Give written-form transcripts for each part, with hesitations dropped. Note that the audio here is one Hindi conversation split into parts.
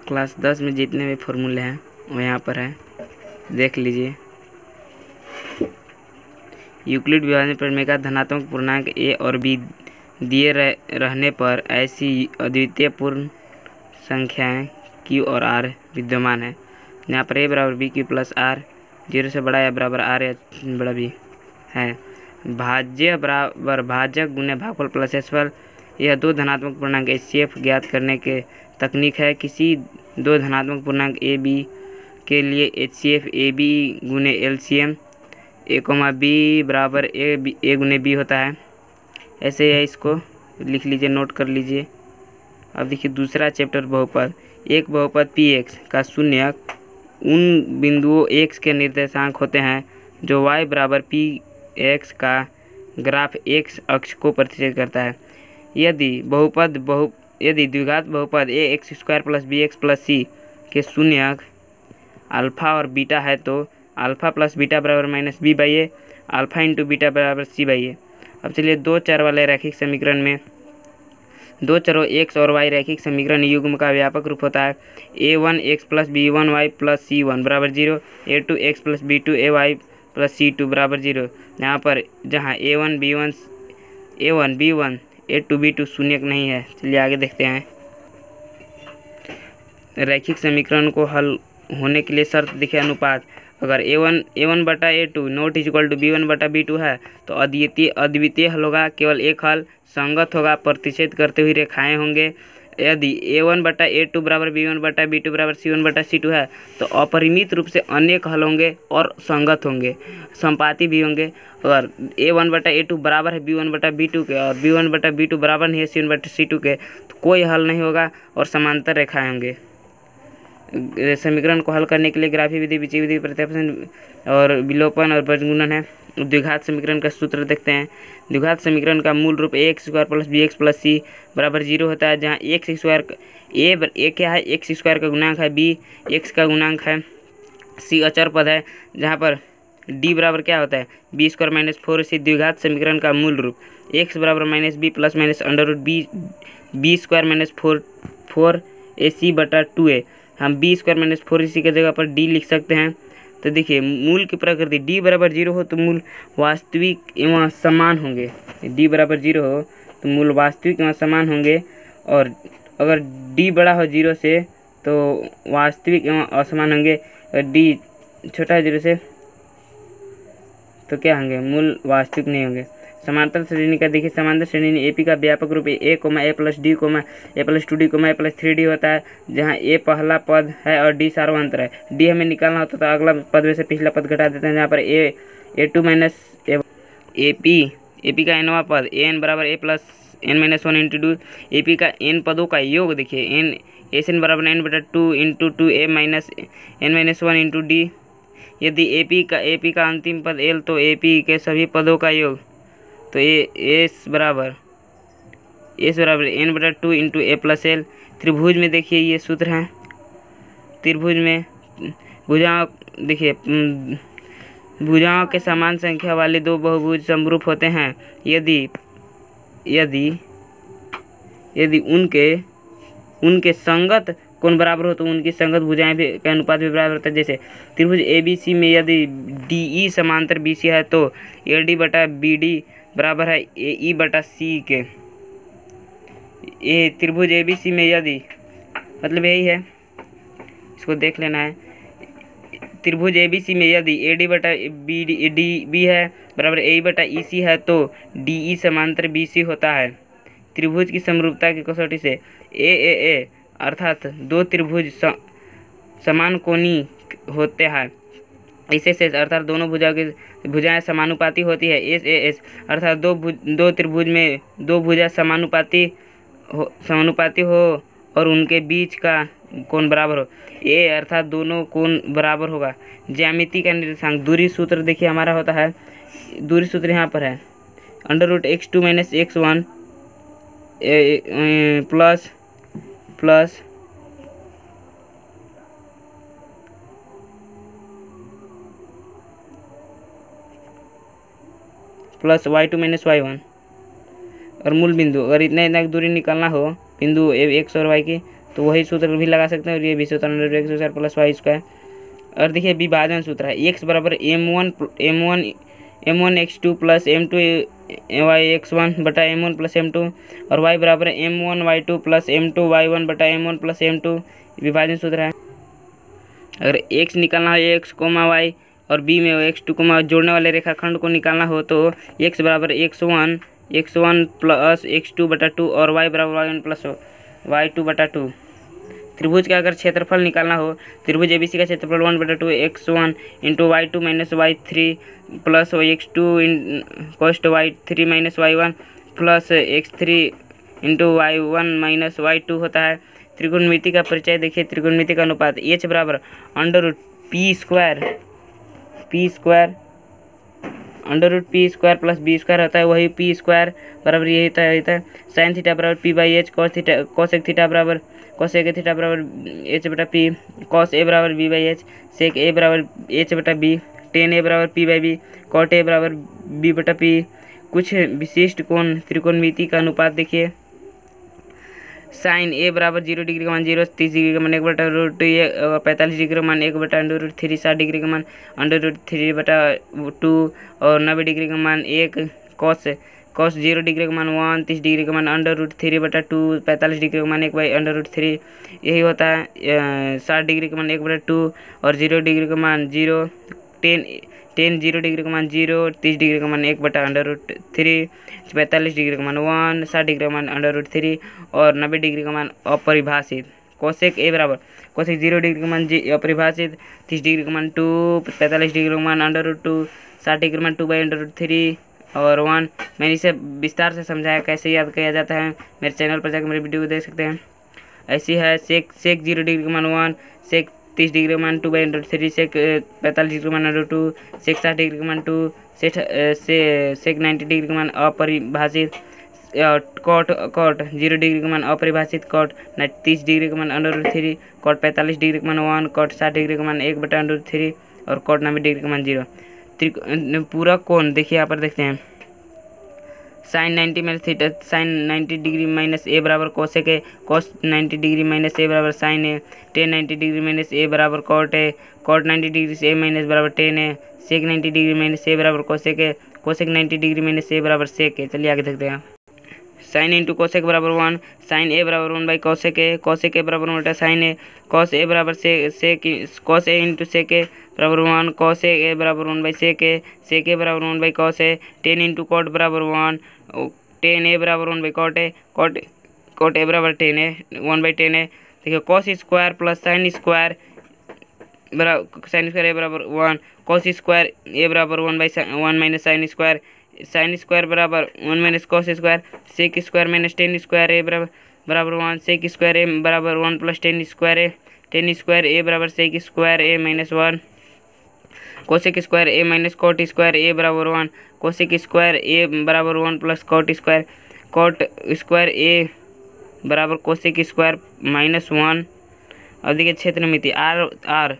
क्लास 10 में जितने भी फॉर्मूले हैं वो यहाँ पर है, देख लीजिए। यूक्लिड विभाजन प्रमेय का धनात्मक पूर्णांक a और b दिए रहने पर ऐसी अद्वितीय पूर्ण संख्याएं q और r विद्यमान है यहाँ पर a बराबर बी क्यू प्लस आर, 0 से बड़ा या बराबर r या बड़ा b है। भाज्य बराबर भाजक गुने भागफल प्लस एसफल, यह दो धनात्मक पूर्णांक HCF ज्ञात करने के तकनीक है। किसी दो धनात्मक पूर्णांक a b के लिए HCF a b गुने LCM a, b बराबर a गुने b होता है। ऐसे है, इसको लिख लीजिए, नोट कर लीजिए। अब देखिए दूसरा चैप्टर बहुपद। एक बहुपद px का शून्यक उन बिंदुओं x के निर्देशांक होते हैं जो y बराबर px का ग्राफ x अक्ष को प्रतिच्छेद करता है। यदि द्विघात बहुपद ax square plus bx plus c के शून्यक अल्फा और बीटा है तो अल्फा प्लस बीटा बराबर minus B by A, alpha into beta बराबर सी बाई ए। अब चलिए दो चर वाले रैखिक समीकरण में दो चरों x और y रैखिक समीकरण युग्म का व्यापक रूप होता है। a1 x plus b1 y plus c1 बराबर 0, a2 x plus b2 ay plus c2 बराबर 0। यहाँ पर जहाँ a1 b1 a2 b2 शून्यक नहीं है। चलिए आगे देखते हैं। रैखिक समीकरण को हल होने के लिए शर्त देखिए अनुपात। अगर a1 बटा a2 not equal to b1 बटा b2 है तो अद्वितीय हल होगा, केवल एक हल संगत होगा, प्रतिच्छेद करते हुए रेखाएं होंगे। यदि a1 बटा a2 बराबर b1 बटा b2 बराबर c1 बटा c2 है तो अपरिमित रूप से अनेक हल होंगे और संगत होंगे, संपाती भी होंगे। अगर a1 बटा a2 बराबर है b1 बटा b2 के और b1 बटा b2 बराबर नहीं है c1 बटा c2 के तो कोई हल नहीं होगा और समांतर रेखाएं होंगे। समीकरण को हल करने के लिए ग्राफी विधि, बीजीय विधि, प्रत्यावर्तन और विलोपन और बीजगुणन है। द्विघात समीकरण का सूत्र देखते हैं। द्विघात समीकरण का मूल रूप ax square plus bx plus c बराबर 0 होता है, जहाँ x स्क्वायर a क्या है, x स्क्वायर का गुणांक है, b x का गुणांक है, c अचर पद है, जहाँ पर d बराबर क्या होता है b स्क्वायर माइनस 4। द्विघात समीकरण का मूल रूप x बराबर minus b plus minus under root b square minus 4 ac बटा 2a। हम b स्क्वायर माइनस 4ac की जगह पर d लिख सकते हैं। तो देखिए मूल की प्रकृति d बराबर 0 हो तो मूल वास्तविक एवं समान होंगे। d बराबर 0 हो तो मूल वास्तविक एवं समान होंगे, और अगर d बड़ा हो 0 से तो वास्तविक एवं असमान होंगे। अगर d छोटा है 0 से तो क्या होंगे, मूल वास्तविक नहीं होंगे। समांतर श्रेणी का देखिए, समांतर श्रेणी में AP का व्यापक रूप a, a plus d, a plus 2d, a plus 3d होता है, जहाँ a पहला पद है और d सार्वभौमिक है। d हमें निकालना होता तो अगला पद में से पिछला पद घटा देते हैं, जहाँ पर a2 माइनस AP का nवां पद an बराबर a plus n minus 1 into 2। AP का n पदों का योग देखिए, n SN बराबर n बटा 2 into 2a minus n minus 1 into d। यदि AP का अंतिम पद l तो AP के सभी पदों का योग तो S बराबर n बटा 2 इंटू a प्लस l। त्रिभुज में देखिए ये सूत्र हैं। त्रिभुज में भुजाओं देखिए, भुजाओं के समान संख्या वाले दो बहुभुज समरूप होते हैं यदि उनके संगत कोण बराबर हो तो उनकी संगत भुजाएं भी का अनुपात भी बराबर होता है। जैसे त्रिभुज ABC में यदि DE समांतर BC है तो AD बटा BD बराबर है AE बटा C के। ये त्रिभुज ABC में यदि, मतलब यही है, इसको देख लेना है। त्रिभुज ABC में यदि AD बटा DB है बराबर AE बटा EC है तो DE समांतर BC होता है। त्रिभुज की समरूपता की कसौटी से AAA अर्थात दो त्रिभुज समान कोणी होते हैं। इसे से अर्थात दोनों भुजाएं समानुपाती होती है। SAS अर्थात दो त्रिभुज में दो भुजा समानुपाती हो और उनके बीच का कोण बराबर हो। A अर्थात दोनों कोण बराबर होगा। ज्यामिति का निर्देशांक दूरी सूत्र देखिए हमारा होता है, दूरी सूत्र यहाँ पर है under root x2 minus x1 plus y2 minus y1। और मूल बिंदु, अगर इतना दूरी निकालना हो बिंदु x और y की तो वही सूत्र भी लगा सकते हैं और ये भी सूत्र under x square plus y square. और देखिए विभाजन सूत्र है एक्स बराबर m one x two plus m two y x one बटा m one plus m two और वाई बराबर m one y two plus m two y one बटा m one plus m two विभाजन सूत्र है। अगर एक्स निकालना है एक्स कोमा वाई और बी में एक्स टू कोमा जोड़ने वाले रेखाखंड को निकालना हो तो एक्स बराबर X one plus x two बटा टू और वाई बराबर Y one plus Y two बटा टू। त्रिभुज का अगर क्षेत्रफल निकालना हो त्रिभुज एबीसी का क्षेत्रफल 1/2 x one into y two minus y three plus x two कोस्ट y three minus y one plus x three into y one minus y two होता है। त्रिकोणमिति का परिचय देखिए त्रिकोणमिति का अनुपात एच बराबर under root p square plus b square होता है। वही पी स्क्वायर बराबर यही होता है साइन थीटा बराबर p by h cosec theta बराबर एच बटा पी कॉस ए बराबर b by h sec A बराबर एच बटा बी टेन ए बराबर p by b cot A बराबर बी बटा पी। कुछ विशिष्ट कोण त्रिकोणमिति का अनुपात देखिए साइन ए बराबर 0 डिग्री का मान 0 30 डिग्री का मान 1/√2 45 डिग्री का मान 1/√3 60 डिग्री का मान √3/2 और 90 डिग्री का मान 1 कॉस 0 डिग्री का मान 1 30 डिग्री का मान √3/2 45 डिग्री का मान 1/√3 यही होता है 60 डिग्री का मान 1/2 और 0 डिग्री का मान 0 10 0 डिग्री का मान 0 30 डिग्री का मान 1/√3 45 डिग्री का मान 1 60 डिग्री का मान √3 और 90 डिग्री का मान अपरिभाषित। कोसेक ए बराबर कोसेक 0 डिग्री का मान अपरिभाषित 30 डिग्री का मान 2 45 डिग्री का मान √2 60 डिग्री का मान 2/√3 और 1। मैंने इसे विस्तार से समझाया कैसे याद किया जाता है मेरे चैनल पर जाकर मेरे वीडियो को देख सकते हैं। ऐसी है सेक 0 डिग्री का मान 1 सेक 30 डिग्री का मान 2/√3 सेक 45 डिग्री का मान √2 सेक 60 डिग्री का मान 2 सेक 90 डिग्री का मान अपरिभाषित कॉट 0 डिग्री का मान अपरिभाषित कॉट 30 डिग्री का मान √3 कॉट 45 डिग्री का मान 1 कॉट 60 डिग्री का मान 1/√3 और कॉट 90 डिग्री का मान 0। पूरा कोण देखिए यहाँ पर देखते हैं sine 90 minus theta sine 90 degree minus A बराबर cosec A cos 90 degree minus A बराबर sine A tan 90 degree minus A बराबर कॉट ए कॉट 90 डिग्री से ए माइनस बराबर tan A sec 90 degree minus A बराबर cosec A cosec 90 degree minus A बराबर सेक ए। चलिए आगे देखते हैं साइन इंटू कोसेक बराबर 1 साइन ए बराबर 1/कोसेक ए बराबर 1 साइन ए कॉस ए बराबर cos A into sec A बराबर 1 कॉस ए बराबर 1/सेक ए बराबर 1/कॉस ए टेन इंटू कॉट बराबर 1 टेन ए बराबर 1/कॉट ए कॉट ए बराबर 1/10 ए। देखिए cos square plus sine square A बराबर 1 कॉस स्क्वायर ए बराबर 1/1 माइनस साइन स्क्वायर बराबर 1 minus cos square sec square minus tan square A बराबर 1 सेक स्क्वायर ए बराबर 1 प्लस टेन स्क्वायर ए बराबर sec square A minus 1 cosec square A minus cot square A बराबर 1 कोसेक स्क्वायर ए बराबर 1 प्लस कॉट स्क्वायर ए बराबर कोसेक स्क्वायर माइनस 1। अब देखिए क्षेत्रमिति आर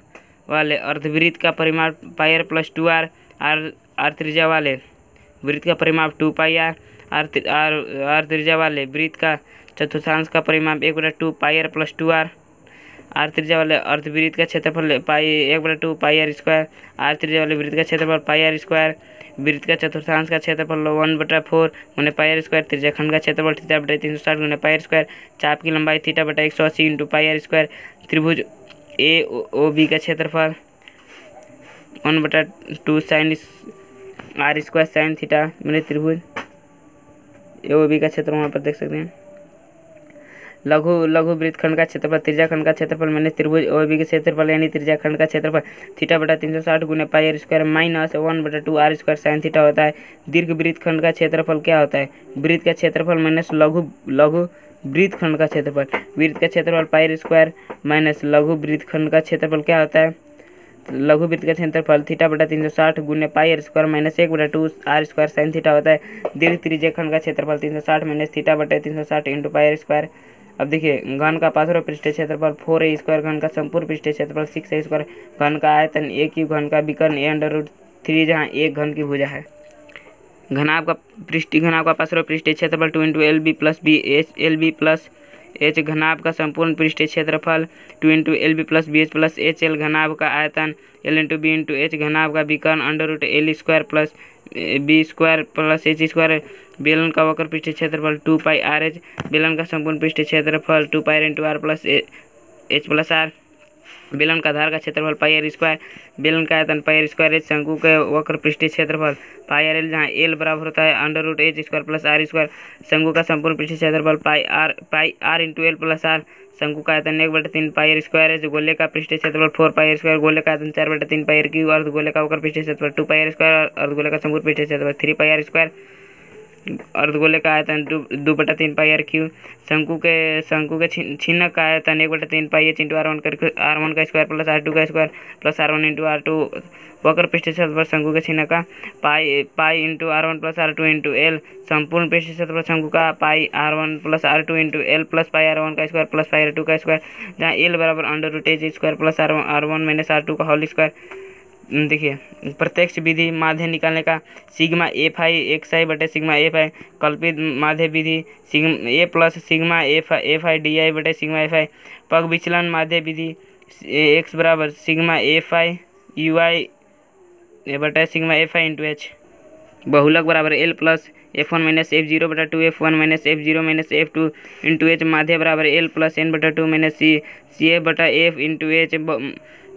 वाले अर्धवृत्त का परिमाप पाई प्लस 2r आर त्रिज्या वाले वृत्त का परिमाप 2 पाई आर त्रिज्या वाले वृत्त का चतुर्थांश का परिमाप 1/2 पाई प्लस 2r आर त्रिज्या वाले अर्धवृत्त का क्षेत्रफल पाई 1/2 पाई आर स्क्वायर आर त्रिज्या वाले वृत्त का क्षेत्रफल पाई आर स्क्वायर वृत्त का चतुर्थांश का क्षेत्रफल 1/4 गुने पाई आर स्क्वायर त्रिज्याखंड का क्षेत्रफल थीटा/360 गुने पाई आर स्क्वायर चाप की लंबाई थीटा/180 इंटू पाई आर स्क्वायर त्रिभुज ए ओ बी का क्षेत्रफल 1/2 sine r square sine theta मैंने त्रिभुज ए ओ बी का क्षेत्र वहाँ पर देख सकते हैं। लघु वृत्तखंड का क्षेत्रफल त्रिज्याखंड का क्षेत्रफल मैंने त्रिभुज ओ बी के क्षेत्रफल यानी त्रिज्याखंड का क्षेत्रफल थीटा/360 गुने pi r square minus 1/2 r square sine theta होता है। दीर्घ वृत्तखंड का क्षेत्रफल क्या होता है वृत्त का क्षेत्रफल माइनस लघु वृत्तखंड का क्षेत्रफल वृत्त का क्षेत्रफल पाई आर स्क्वायर माइनस लघु वृत्तखंड का क्षेत्रफल क्या होता है लघु वृत्त का क्षेत्रफल थीटा/360 गुने pi r square minus 1/2 r square sine theta होता है। दीर्घ त्रिज्याखंड का क्षेत्रफल 360 माइनस थीटा/360 इंटू पाई आर स्क्वायर। अब देखिए घन का पार्श्व पृष्ठीय क्षेत्रफल 4a स्क्वायर घन का संपूर्ण पृष्ठीय क्षेत्रफल 6a स्क्वायर घन का आयतन a क्यूब घन का विकर्ण a/√3 जहाँ एक घन की भुजा है। घनाभ का पार्श्व पृष्ठीय क्षेत्रफल 2 इंटू LB प्लस एच घनाभ का संपूर्ण पृष्ठीय क्षेत्रफल 2 into l b plus b h plus h l घनाभ का आयतन l into b into h घनाभ का विकर्ण under root l square plus b square plus h square. बेलन का वक्र पृष्ठीय क्षेत्रफल 2 पाई आर एच। बेलन का संपूर्ण पृष्ठीय क्षेत्रफल 2 pi into r plus h plus r. बेलन का आधार का क्षेत्रफल पाई आर स्क्वायर। बेलन का आयतन पाई आर स्क्वायर एच। शंकु के वक्र पृष्ठीय क्षेत्रफल पाई आर एल, जहाँ एल बराबर होता है under root h square plus r square. शंकु का संपूर्ण पृष्ठीय क्षेत्रफल pi r into l plus r. शंकु का आयतन 1/3 पाई आर स्क्वायर है। जो गोले का पृष्ठीय क्षेत्रफल 4 पाई आर स्क्वायर। गोले का आयतन 4/3 पाई आर क्यूब। अर्धगोले का वक्र पृष्ठीय क्षेत्रफल 2 पाई आर स्क्वायर। अर्धगोले का संपूर्ण पृष्ठीय क्षेत्रफल 3 पाई आर स्क्वायर। अर्धगोले का आयतन 2/3 पाई आर क्यूब। शंकु के छिन्नक का आयतन 1/3 पाई एच इंटू R1 का स्क्वायर प्लस R2 का square plus R1 into R2। वक्र पृष्ठीय क्षेत्रफल शंकु के छिन्नक का pi into R1 plus R2 into L. संपूर्ण पृष्ठीय क्षेत्रफल शंकु का पाई R1 plus R2 into l plus pi R1 का स्क्वायर प्लस पाई R2 का स्क्वायर, जहाँ एल बराबर under root h square plus R1 minus R2 का होल स्क्वायर। देखिए, प्रत्यक्ष विधि माध्य निकालने का sigma F I X I बटे सिग्मा एफ आई। कल्पित माध्य विधि sigma A plus sigma F I D I बटे सिग्मा एफ आई। पग विचलन माध्य विधि एक्स बराबर sigma F I U I बटे sigma F I into H. बहुलक बराबर L plus F1 minus F0 बटा 2 F1 minus F0 minus F2 into H. माध्य बराबर एल प्लस एन बटा 2 माइनस सी एफ बटा एफ इंटू एच।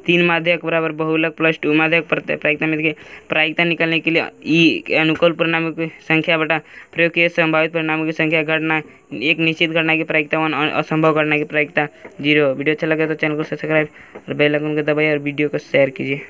3 माध्यक बराबर बहुलक प्लस 2 माध्यक। प्रायिकता में देखिए, प्रायिकता निकालने के लिए ई अनुकूल परिणामों की संख्या बटा प्रयोग किए संभावित परिणामों की संख्या। घटना एक निश्चित घटना की प्रायिकता 1, असंभव घटना की प्रायिकता 0। वीडियो अच्छा लगे तो चैनल को सब्सक्राइब और बेल आइकन को दबाइए और वीडियो को शेयर कीजिए।